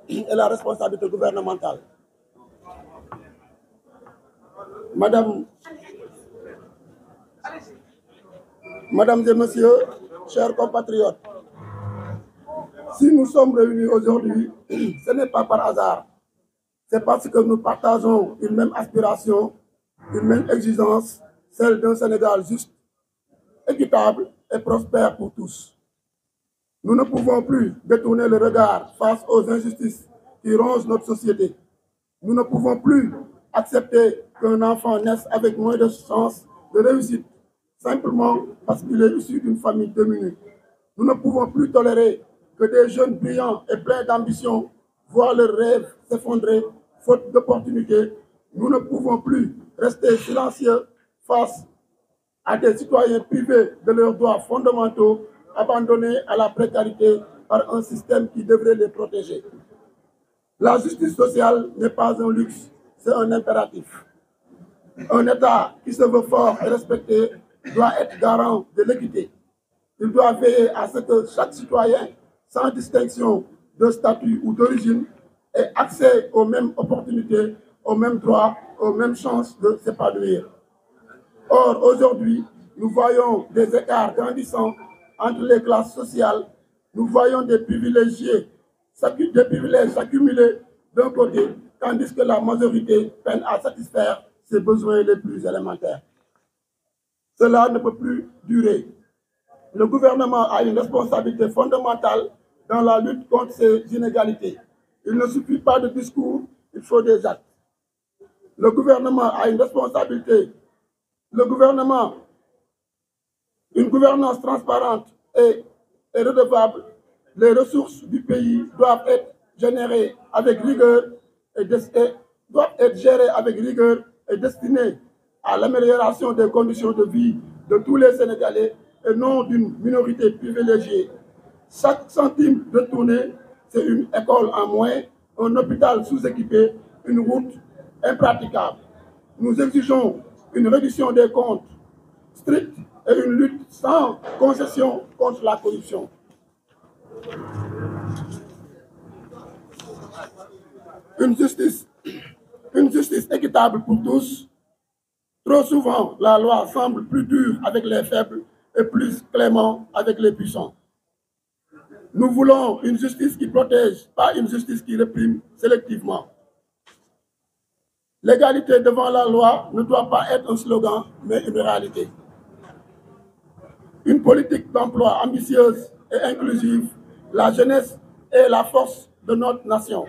et la responsabilité gouvernementale. Mesdames et messieurs, chers compatriotes, si nous sommes réunis aujourd'hui, ce n'est pas par hasard. C'est parce que nous partageons une même aspiration, une même exigence, celle d'un Sénégal juste, équitable et prospère pour tous. Nous ne pouvons plus détourner le regard face aux injustices qui rongent notre société. Nous ne pouvons plus accepter qu'un enfant naisse avec moins de chances de réussite, simplement parce qu'il est issu d'une famille démunie. Nous ne pouvons plus tolérer que des jeunes brillants et pleins d'ambition voient leurs rêves s'effondrer, faute d'opportunités. Nous ne pouvons plus rester silencieux face à des citoyens privés de leurs droits fondamentaux, abandonnés à la précarité par un système qui devrait les protéger. La justice sociale n'est pas un luxe, c'est un impératif. Un État qui se veut fort et respecté doit être garant de l'équité. Il doit veiller à ce que chaque citoyen, sans distinction de statut ou d'origine, ait accès aux mêmes opportunités, aux mêmes droits, aux mêmes chances de s'épanouir. Or, aujourd'hui, nous voyons des écarts grandissants entre les classes sociales. Nous voyons des privilèges s'accumuler d'un côté, tandis que la majorité peine à satisfaire ses besoins les plus élémentaires. Cela ne peut plus durer. Le gouvernement a une responsabilité fondamentale dans la lutte contre ces inégalités. Il ne suffit pas de discours, il faut des actes. Le gouvernement a une responsabilité. Une gouvernance transparente et redevable. Les ressources du pays doivent être générées avec rigueur et destinées à l'amélioration des conditions de vie de tous les Sénégalais et non d'une minorité privilégiée. Chaque centime retourné, c'est une école en moins, un hôpital sous-équipé, une route impraticable. Nous exigeons une réduction des comptes stricte et une lutte sans concession contre la corruption. Une justice équitable pour tous. Trop souvent, la loi semble plus dure avec les faibles et plus clément avec les puissants. Nous voulons une justice qui protège, pas une justice qui réprime sélectivement. L'égalité devant la loi ne doit pas être un slogan, mais une réalité. Une politique d'emploi ambitieuse et inclusive, la jeunesse est la force de notre nation.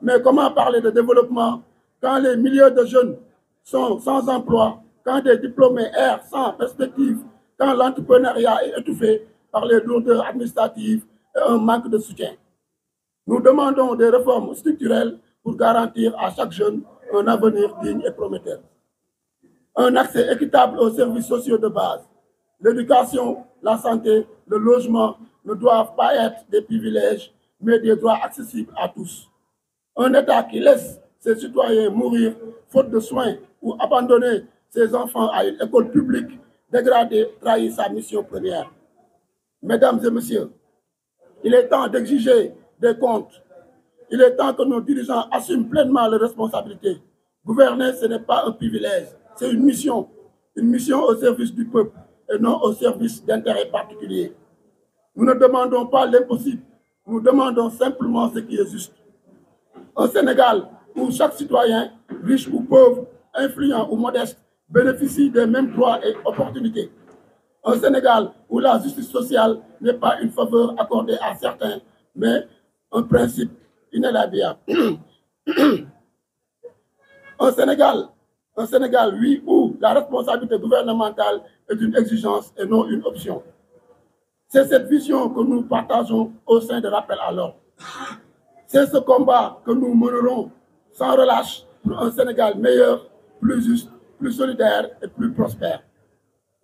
Mais comment parler de développement quand les milliers de jeunes sont sans emploi, quand des diplômés errent sans perspective, quand l'entrepreneuriat est étouffé par les lourdeurs administratives et un manque de soutien? Nous demandons des réformes structurelles pour garantir à chaque jeune un avenir digne et prometteur. Un accès équitable aux services sociaux de base. L'éducation, la santé, le logement ne doivent pas être des privilèges, mais des droits accessibles à tous. Un État qui laisse ses citoyens mourir faute de soins ou abandonner ses enfants à une école publique dégradée trahit sa mission première. Mesdames et messieurs, il est temps d'exiger des comptes. Il est temps que nos dirigeants assument pleinement leurs responsabilités. Gouverner, ce n'est pas un privilège, c'est une mission au service du peuple et non au service d'intérêts particuliers. Nous ne demandons pas l'impossible, nous demandons simplement ce qui est juste. Un Sénégal où chaque citoyen, riche ou pauvre, influent ou modeste, bénéficie des mêmes droits et opportunités. Un Sénégal où la justice sociale n'est pas une faveur accordée à certains, mais un principe inéluctable. Un Sénégal, oui, où la responsabilité gouvernementale est une exigence et non une option. C'est cette vision que nous partageons au sein de Rappel à l'ordre. C'est ce combat que nous mènerons sans relâche pour un Sénégal meilleur, plus juste, plus solidaire et plus prospère.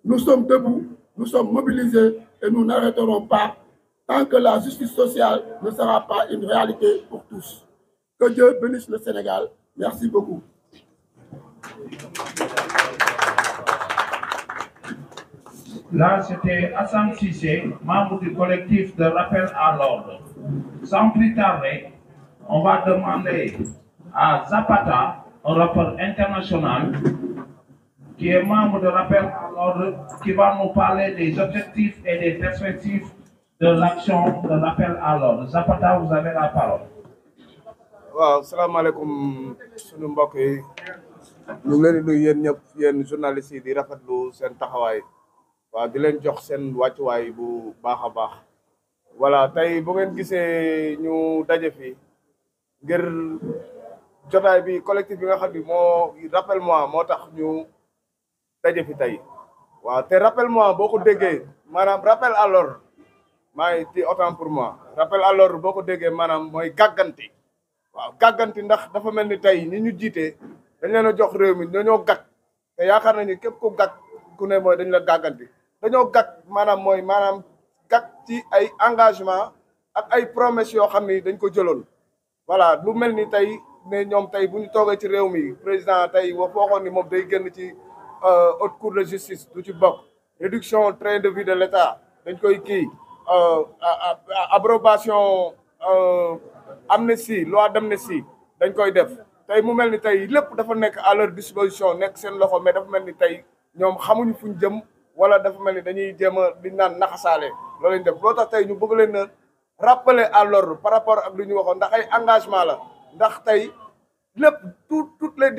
Nous sommes debout, nous sommes mobilisés et nous n'arrêterons pas tant que la justice sociale ne sera pas une réalité pour tous. Que Dieu bénisse le Sénégal. Merci beaucoup. Là, c'était Hassan Cissé, membre du collectif de Rappel à l'ordre. Sans plus tarder, on va demander à Zapata, un rappeur international, qui est membre de Rappel à l'ordre, qui va nous parler des objectifs et des perspectives de l'action de Rappel à l'ordre. Zapata, vous avez la parole. waaw salaamaaleykum sunu mbokk yi ñu ngi leen di nuyu yéen ñëpp yéen journalistes yi di rafetlu seen taxawaay waaw di leen jox seen wàccuwaay bu baax a baax voilà tey bu ngeen gisee ñu daje fii ngir jotaay bi collectif bi nga xam ni moo rappelle-moi moo tax ñu daje fi tey waaw te rappelle-moi boo ko déggee maanaam rappel à l'ordre maa ngi ci autant pour moi rappel à l'ordre boo ko déggee maanaam mooy gàgganti waaw gàgganti ndax dafa mel ni tey ni ñu jiitee dañ leen a jox réew mi dañoo gàgg te yaakaar nañu képp ku gàgg ku ne mooy dañ la gàgganti dañoo gàgg maanaam mooy maanaam gàgg ci ay engagement ak ay promesses yoo xam ni dañ ko jëloon voilà lu mel ni tey ne ñoom tey bu ñu toogee ci réew mi président tey waxoon ni moom day génn ci haute cour de justice du ci bokk réduction train de vie de l'État dañ koy kii abrogation amnistie loi d'amnistie dañ koy def tey mu mel ni tey lépp dafa nekk à leur disposition nekk seen loxo mais dafa mel ni tey ñoom xamuñu fuñ jëm wala dafa mel ni dañuy jéem a di naan naxasaale loolu lañ def loo tax tey ñu bëgg leen a rappeler à l'ordre par rapport ak lu ñu waxoon ndax ay engagement la ndax tey lépp toutes les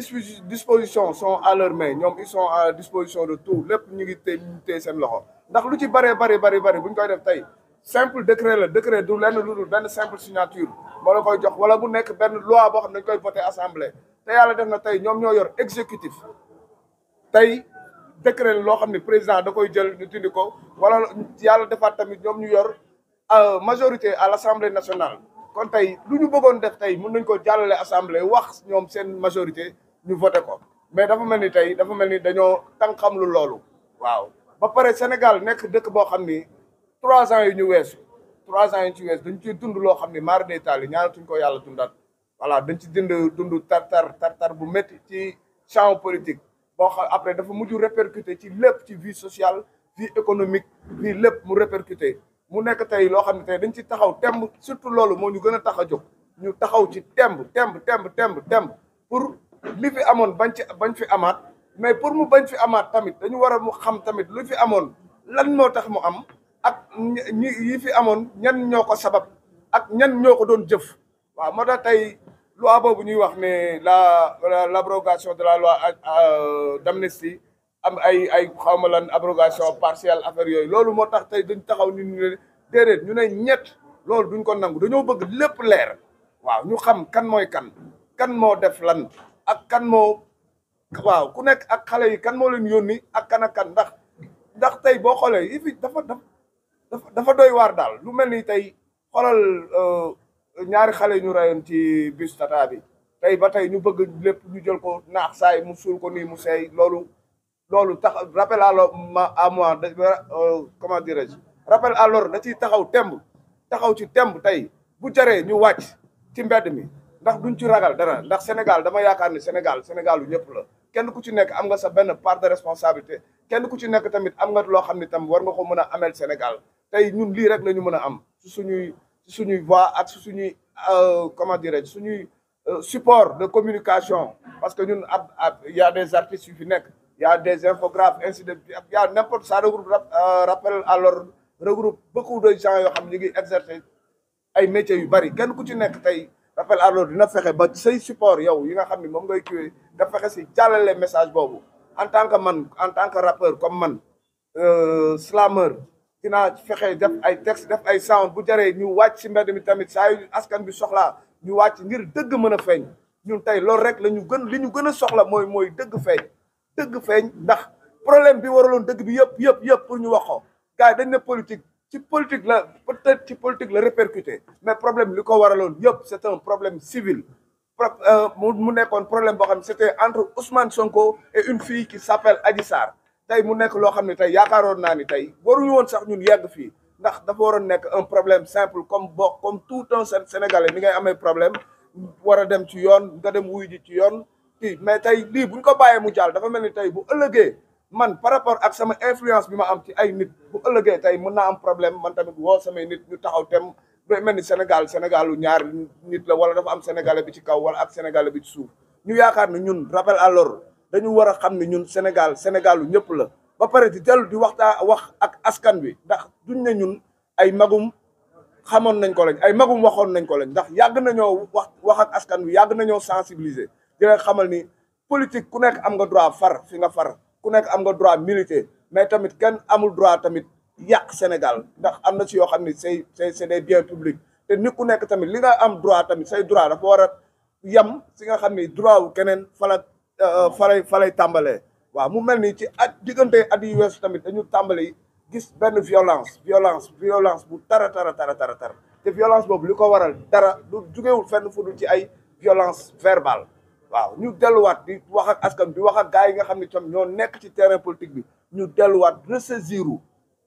dispositions sont à leur main ñoom ils sont à disposition de tout lépp ñu ngi téye seen loxo ndax lu ci bëree bëri bu ñu koy def tey simple décret la décret du lenn lu dul benn simple signature moo la koy jox wala bu nekk benn loi boo xam ne dañ koy voté assemblée te yàlla def na tey ñoom ñoo yor exécutif tey décret la loo xam ne président da koy jël ñu dindi ko wala yàlla defaat tamit ñoom ñu yor majorité à l'Assemblée nationale kon tey lu ñu bëggoon def tey mën nañ ko jàllale assemblée wax ñoom seen majorité ñu voté ko mais dafa mel ni tey dafa mel ni dañoo tànqam lu loolu waaw ba pare Sénégal nekk dëkk boo xam ni 3 ans yi ñu weesu 3 ans yi ñu ci weesu dañ ciy dund loo xam ne maar day taal yi ñaanatuñ ko yàlla dundaat voilà dañ ci dund tartar bu métti ci champ politique boo xam après dafa mujj répercuté ci lépp ci vie sociale vie économique vie lépp mu répercuté mu nekk tey loo xam ne tey dañ ci taxaw temb surtout loolu moo ñu gën a tax a jóg ñu taxaw ci temb pour li fi amoon bañ fi amaat mais pour mu bañ fi amaat tamit dañu war a mu xam tamit lu fi amoon lan moo tax mu am ak ñi yi fi amoon ñan ñoo ko sabab ak ñan ñoo ko doon jëf waaw moo tax tey loi boobu ñuy wax ne l'abrogation de la loi d'amnistie am ay xawma lan abrogation partielle affaire yooyu loolu moo tax tey dañ taxaw ni ñu ne déedéet ñu ne ñett loolu duñ ko nangu dañoo bëgg lépp leer waaw ñu xam kan mooy kan moo def lan ak kan moo waaw ku nekk ak xale yi kan moo leen yónni ak kan ndax tey boo xoolee yi fi dafa doy waar daal lu mel ni tey xoolal ñaari xale ñu rayoon ci bus Tata bi tey ba tey ñu bëgg lépp ñu jël ko naax saay mu suul ko nii mu seey loolu tax rappel à moi comment dirais-je rappel à l'ordre da ciy taxaw ci temb tey bu jaree ñu wàcc ci mbedd mi ndax duñ ci ragal dara ndax Sénégal dama yaakaar ni Sénégal lu ñëpp la kenn ku ci nekk am nga sa benn part de responsabilité kenn ku ci nekk tamit am nga loo xam ne tam war nga ko mën a amel Sénégal tey ñun lii rek la ñu mën a am ci suñuy voix ak ci suñuy comment dirais-je suñuy support de communication parce que ñun y a des artistes yu fi nekk y a des infographes ainsi de y a n'importe ça regroupe rappel à l'ordre regroupe beaucoup de gens yoo xam ñu ngi exercer ay métiers yu bari kenn ku ci nekk tey rappel à l'ordre dina fexe ba say support yow yi nga xam ne moom ngay kiiwee nga fexe si jàllale message boobu en tant que rappeur comme man slameur dinaa fexe def ay texte def ay sound bu jaree ñu wàcc si mbedd mi tamit saa yu askan bi soxlaa ñu wàcc ngir dëgg mën a feeñ ñun tey loolu rek li ñu gën a soxla mooy dëgg feeñ ndax problème bi waraloon dëgg bi yëpp pour ñu wax ko gars yi dañ ne politique ci politique la peut-être ci politique la répercuté mais problème li ko waraloon yëpp c'est un problème civil mu nekkoon problème boo xam ne c'était entre Ousmane Sonko et une fille qui s'appelle Adji Sarr tey mu nekk loo xam ne tey yaakaaroon naa ni tey waruñu woon sax ñun yegg fii ndax dafa waroon nekk un problème simple comme tout un Sénégalais ni ngay amee problème war a dem ci yoon nga dem wuy ji ci yoon mais tey lii buñ ko bàyyee mu jàll dafa mel ni tey bu ëllëgee man par rapport ak sama influence bi ma am ci ay nit bu ëllëgee tey mën naa am problème man tamit woo samay nit ñu taxaw tem day mel ni Sénégalu ñaari nit la wala dafa am sénégalais bi ci kaw wala ak sénégalais bi ci suuf ñu yaakaar ne ñun rappel à l'ordre dañu war a xam ne ñun Sénégalu ñëpp la ba pare di dellu di wax ak askan wi ndax duñ ne ñun ay magum xamoon nañ ko lañ ay magum waxoon nañ ko lañ ndax yàgg nañoo wax ak askan wi yàgg nañoo sensibiliser di leen xamal ni politique ku nekk am nga droit far fi nga far ku nekk am nga droit militer mais tamit kenn amul droit tamit yàq Sénégal ndax am na ci yoo xam ne c'est des biens publics te nit ku nekk tamit li nga am droit tamit say droit dafa war a yem si nga xam ni droit wu keneen falay tàmbalee waaw mu mel ni ci diggante at yu weesu tamit dañu tàmbali gis benn violence bu tara te violence boobu li ko waral dara du jugewul fenn fu dul ci ay violence verbale waaw ñu delluwaat di wax ak askan di wax ak gars yi nga xam ne tam ñoo nekk ci terrain politique bi ñu delluwaat ressaisiru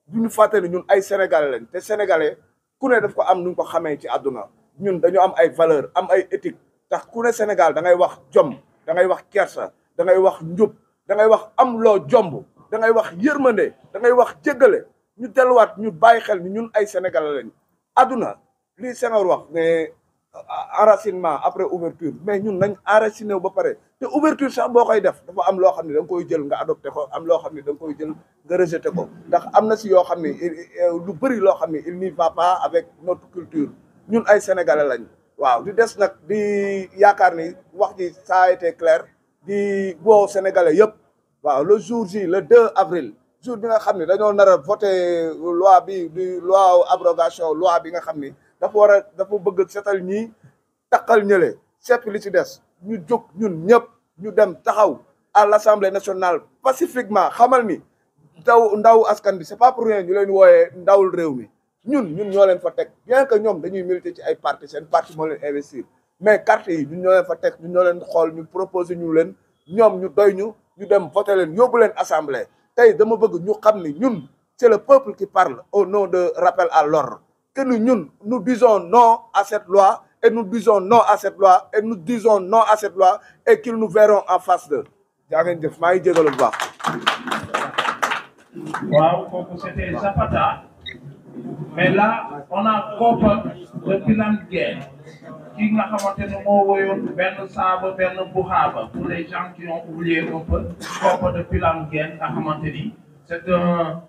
du ñu fàtte ne ñun ay sénégalais lañ te sénégalais ku ne daf ko am nu ñu ko xamee ci àdduna ñun dañu am ay valeur am ay éthique tax ku ne Sénégal da ngay wax jom da ngay wax kersa da ngay wax njub da ngay wax am loo jomb da ngay wax yërmande da ngay wax jéggale ñu delluwaat ñu bàyyi xel ni ñun ay sénégalais lañ àdduna lii Senghor wax mais enracinement après ouverture mais ñun nañ enraciné wu ba pare te ouverture sax boo koy def dafa am loo xam ne da nga koy jël nga adopté ko am loo xam ne da nga koy jël nga rejeté ko ndax am na si yoo xam ne lu bëri loo xam ne il n'y va pas avec notre culture ñun ay sénégalais lañ waaw di des nag di yaakaar ni wax ji ça a été clair di woo sénégalais yëpp waaw le jour J le 2 avril jour bi nga xam ne dañoo nar a voté loi bi di loi abrogation loi bi nga xam ni dafa bëgg setal ñii takkal ñële sepp li ci des ñu jóg ñun ñëpp ñu dem taxaw à l'Assemblée nationale pacifiquement xamal ni ndaw askan bi c'est pas pour rien ñu leen wooyee ndawul réew mi ñun ñoo leen fa teg bien que ñoom dañuy militer ci ay parti seen parti moo leen investir mais carte yi ñun ñoo leen fa teg ñun ñoo leen xool ñu proposer ñu leen ñoom ñu doy ñu dem voter leen yóbbu leen assemblée tey dama bëgg ñu xam ni ñun c'est le peuple qui parle au nom de rappel à l'ordre que nous disons non à cette loi et nous disons non à cette loi et nous disons non à cette loi et qu'ils nous verront en face d'eux jaa ngeen jëf maa ngi jégalu bu baax. waaw kooku c'était Zapata mais là on a Kopa de Pilane Guène ki nga xamante ne moo woyoon benn saaba benn buxaaba pour les gens qui ont oublié un peu Kopa de Pilane Guène nga xamante ni c'est un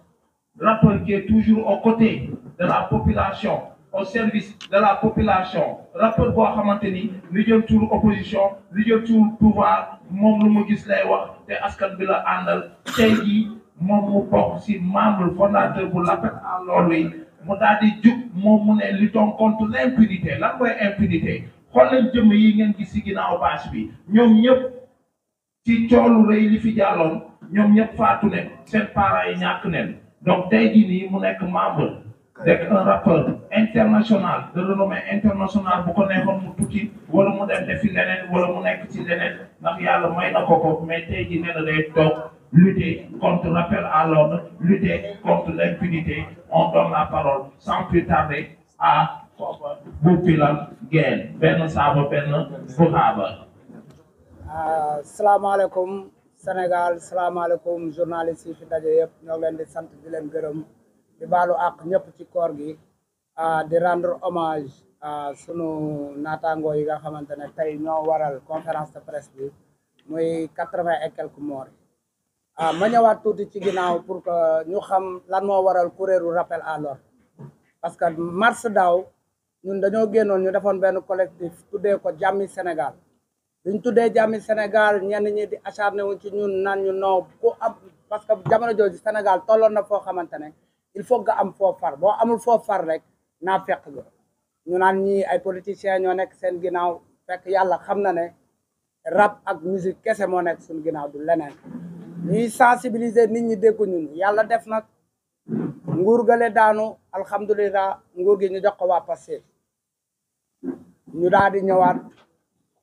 rappeur qui est toujours aux côtés de la population au service de la population rappeur boo xamante ni li jëm ci opposition li jëm ci pouvoir moom lu mu gis lay wax te askan bi la àndal tey jii moom mu bokk ci membre fondateur bu l'appel à l'ordre yi mu daal di jug moom mu ne luttons contre l'impunité lan mooy impunité xool leen jëmm yi ngeen gis ci ginnaaw bâche bi ñoom ñëpp ci coolu rëy li fi jàlloon ñoom ñëpp faatu ne seen parents yi ñàkk neen donc tey jii nii mu nekk membre nekk un rappeur international de renommée internationale bu ko neexoon mu tukki wala mu dem defi leneen wala mu nekk ci leneen ndax yàlla may na ko mais tey jii nee na day toog lutter contre rappel à l'ordre lutter contre l'impunité on donne la parole sans plus tarder à bu Pilane Guène benn saaba benn buxaaba. salaamaaleykum Sénégal salaamaaleykum journalistes yi fi daje yëpp ñoo leen di sant di leen gërëm di baalu àq ñëpp ci koor gi di rendre hommage sunu naataangoo yi nga xamante ne tey ñoo waral conférence de presse bi muy 80 et quelques morts ma ñëwaat tuuti ci ginnaaw pour que ñu xam lan moo waral kuréelu rappel à l'ordre parce que mars daaw ñun dañoo génnoon ñu defoon benn collectif tuddee ko jàmmi Sénégal biñ tuddee jàmmi Sénégal ñenn ñi di acharné wu ci ñun naan ñu non ku am parce que jamono jooju Sénégal tolloon na foo xamante ne il faut nga am foo far boo amul foo far rek naa fekk ga ñu naan ñi ay politiciens ñoo nekk seen ginnaaw fekk yàlla xam na ne rap ak musique kese moo nekk suñu ginnaaw du leneen ñuy sensibiliser nit ñi déggu ñun yàlla def nag nguur gale daanu alhamdulilah nguur gi ñu jox ko waa Pastef ñu daal di ñëwaat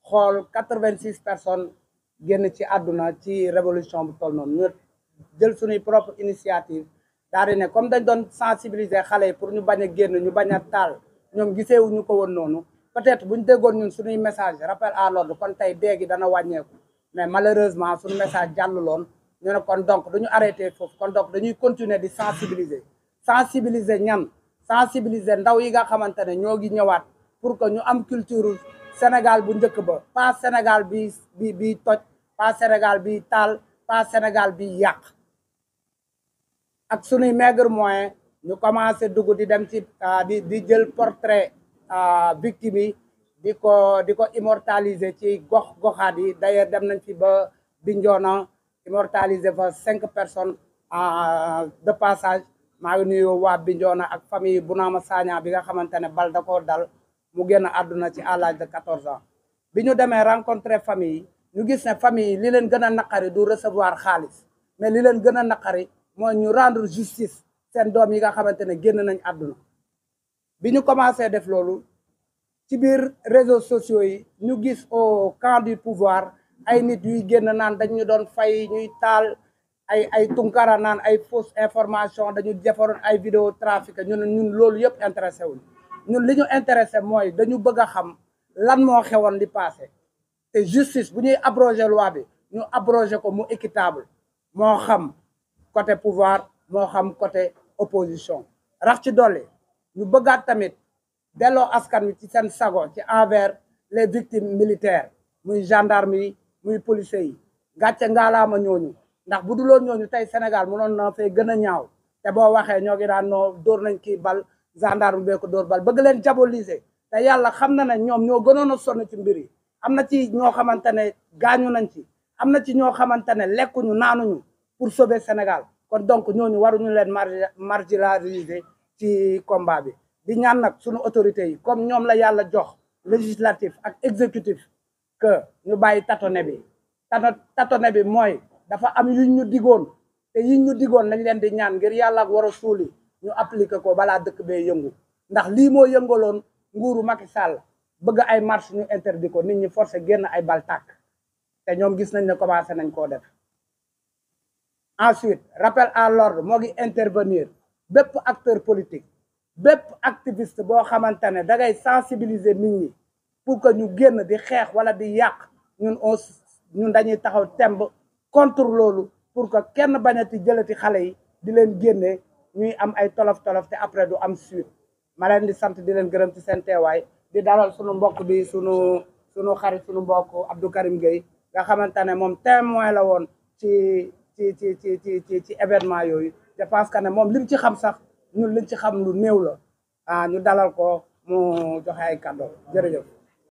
xool 86 personnes génn ci àdduna ci révolution bu toll noonu ñu jël suñuy propre initiative daal di ne comme dañ doon sensibiliser xale yi pour ñu bañ a génn ñu bañ a taal ñoom giseewuñu ko woon noonu peut-être buñ déggoon ñun suñuy message rappel à l'ordre kon tey déegi dana wàññeeku mais malheureusement suñu message jàlluloon ñu ne kon donc duñu arrêté foofu kon donc dañuy continuer di sensibiliser ñan sensibiliser ndaw yi nga xamante ne ñoo ngi ñëwaat pour que ñu am culture Sénégal bu njëkk ba pas Sénégal bi toj pas Sénégal bi taal pas Sénégal bi yàq ak sunuy maigre moyen ñu commencé dugg di dem ci di jël portrait victime yi di ko immortaliser ci goxaat yi d'ailleurs dem nañ fi ba Bignona immortaliser fa 5 personnes de passage maa ngi nuyu waa Bignona ak famille Bounama Sagna bi nga xamante ne bal da koo dal mu génn àdduna ci à l'âge de 14 ans bi ñu demee rencontrer famille yi ñu gis ne famille yi li leen gën a naqari du recevoir xaalis mais li leen gën a naqari mooy ñu rendre justice seen doom yi nga xamante ne génn nañ àdduna bi ñu commencé def loolu ci biir réseaux sociaux yi ñu gis au camp du pouvoir ay nit yuy génn naan dañ ñu doon fay ñuy taal ay tunkara naan ay fausse information dañu defaroon ay vidéo trafic ñun loolu yëpp intéressé wuñ ñun li ñu intéressé mooy dañu bëgg a xam lan moo xewoon li passé te justice bu ñuy abroger loi bi ñu abroger ko mu équitable moo xam côté pouvoir moo xam côté opposition rax ci dolli ñu bëggaat tamit delloo askan wi ci seen sago ci envers les victimes militaires muy gendarme yi muy policiers yi gàcce ngaalaama ñooñu ndax bu duloon ñooñu tey Sénégal mënoon na fay gën a ñaaw te boo waxee ñoo ngi daan noo dóor nañ kii bal gendarme bee ko dóor bal bëgg leen diaboliser te yàlla xam na ne ñoom ñoo gënoon a sonn ci mbir yi am na ci ñoo xamante ne gaañu nañ ci am na ci ñoo xamante ne lekkuñu naanuñu pour sauver Sénégal kon donc ñooñu waruñu leen marginaliser ci combat bi di ñaan nag suñu autorités yi comme ñoom la yàlla jox législatif ak exécutif que ñu bàyyi tâtonner bi tâtonner bi mooy dafa am yuñ ñu digoon te yiñ ñu digoon lañ leen di ñaan ngir yàlla ak war a suuli ñu appliquer ko balaa dëkk bee yëngu ndax lii moo yëngaloon nguuru Macky Sall bëgg ay marche ñu interdit ko nit ñi forcé génn ay bal tàkk te ñoom gis nañ ne commencé nañ koo def ensuite rappel à l'ordre moo ngi intervenir bépp acteur politique bépp activiste boo xamante ne da ngay sensibiliser nit ñi pour que ñu génn di xeex wala di yàq ñun dañuy taxaw temb contre loolu pour que kenn bañati jëlati xale yi di leen génne ñuy am ay tolof-tolof te après du am suite ma leen di sant di leen gërëm ci seen teewaay di dalal sunu mbokk bi sunu xarit sunu mbokk Abdou Karim Gueye nga xamante ne moom témoin la woon ci événement yooyu je pense que ne moom lim ci xam sax ñun liñ ci xam lu néew la ñu dalal ko mu joxe ay kàddu jërëjëf